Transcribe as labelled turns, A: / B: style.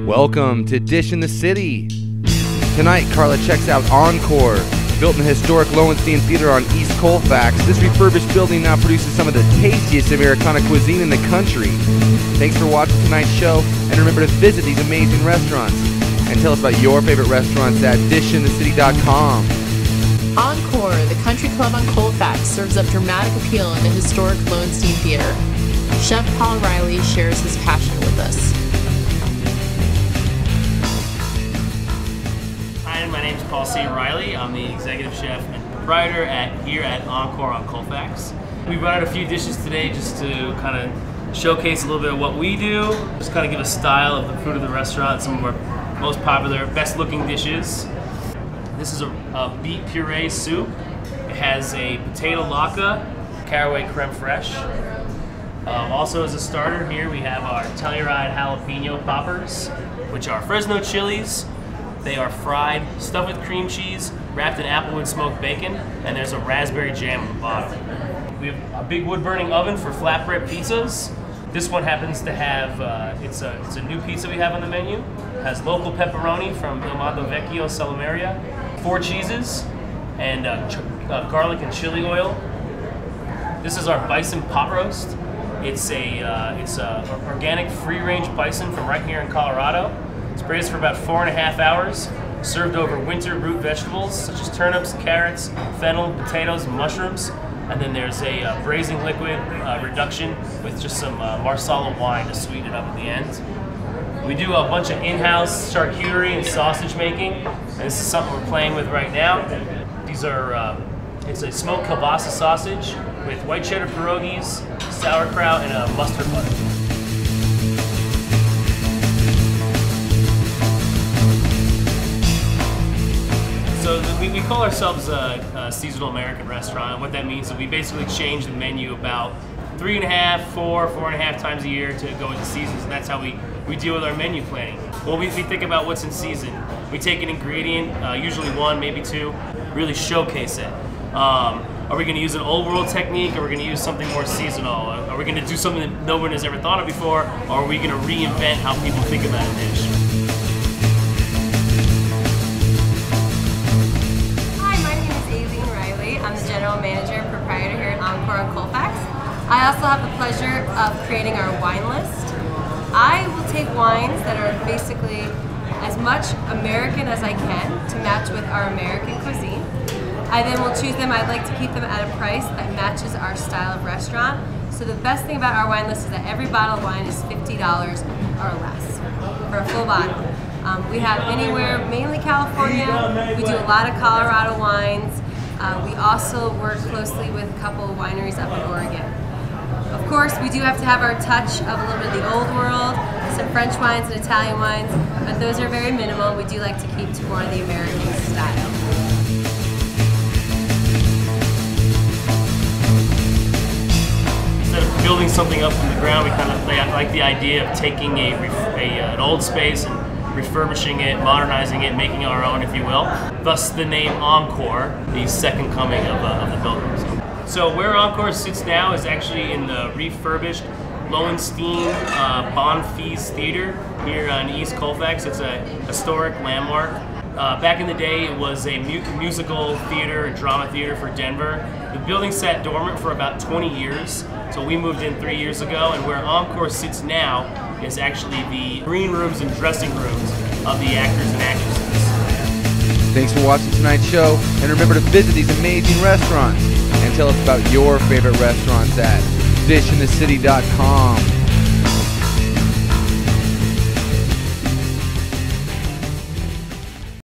A: Welcome to Dish in the City. Tonight, Carla checks out Encore. Built in the historic Lowenstein Theater on East Colfax, this refurbished building now produces some of the tastiest Americana cuisine in the country. Thanks for watching tonight's show, and remember to visit these amazing restaurants. And tell us about your favorite restaurants at dishinthecity.com.
B: Encore, the country club on Colfax, serves up dramatic appeal in the historic Lowenstein Theater. Chef Paul Riley shares his passion with us.
C: Hi, my name is Paul C. Riley. I'm the executive chef and proprietor here at Encore on Colfax. We brought out a few dishes today just to kind of showcase a little bit of what we do, just kind of give a style of the food of the restaurant, some of our most popular, best looking dishes. This is a beet puree soup. It has a potato latke, caraway creme fraiche. Also as a starter here we have our Telluride jalapeno poppers, which are Fresno chilies. They are fried, stuffed with cream cheese, wrapped in applewood smoked bacon, and there's a raspberry jam on the bottom. We have a big wood-burning oven for flatbread pizzas. This one happens to have, it's a new pizza we have on the menu. It has local pepperoni from Il Mondo Vecchio Salameria, 4 cheeses, and garlic and chili oil. This is our bison pot roast. It's a organic free-range bison from right here in Colorado. It's braised for about 4.5 hours, served over winter root vegetables such as turnips, carrots, fennel, potatoes, and mushrooms. And then there's a braising liquid reduction with just some Marsala wine to sweeten it up at the end. We do a bunch of in-house charcuterie and sausage making, and this is something we're playing with right now. These are, it's a smoked kielbasa sausage with white cheddar pierogies, sauerkraut, and a mustard butter. So we call ourselves a seasonal American restaurant. What that means is we basically change the menu about 3.5, 4.5 times a year to go into seasons, and that's how we deal with our menu planning. Well, we think about what's in season. We take an ingredient, usually 1, maybe 2, really showcase it. Are we going to use an old world technique, or are we going to use something more seasonal? Are we going to do something that no one has ever thought of before, or are we going to reinvent how people think about a dish?
D: General manager and proprietor here at Encore on Colfax. I also have the pleasure of creating our wine list. I will take wines that are basically as much American as I can to match with our American cuisine. I then will choose them. I'd like to keep them at a price that matches our style of restaurant. So the best thing about our wine list is that every bottle of wine is $50 or less for a full bottle. We have anywhere, mainly California. We do a lot of Colorado wines. We also work closely with a couple of wineries up in Oregon. Of course, we do have to have our touch of a little bit of the old world, some French wines and Italian wines, but those are very minimal. We do like to keep to more of the American style.
C: Instead of building something up from the ground, we kind of like the idea of taking an old space and refurbishing it, modernizing it, making it our own, if you will. Thus the name Encore, the second coming of the building. So where Encore sits now is actually in the refurbished Lowenstein Bonfils Theater here on East Colfax. It's a historic landmark. Back in the day, it was a musical theater, a drama theater for Denver. The building sat dormant for about 20 years, so we moved in 3 years ago, and where Encore sits now is actually the green rooms and dressing rooms of the actors and actresses.
A: Thanks for watching tonight's show, and remember to visit these amazing restaurants and tell us about your favorite restaurants at dishinthecity.com.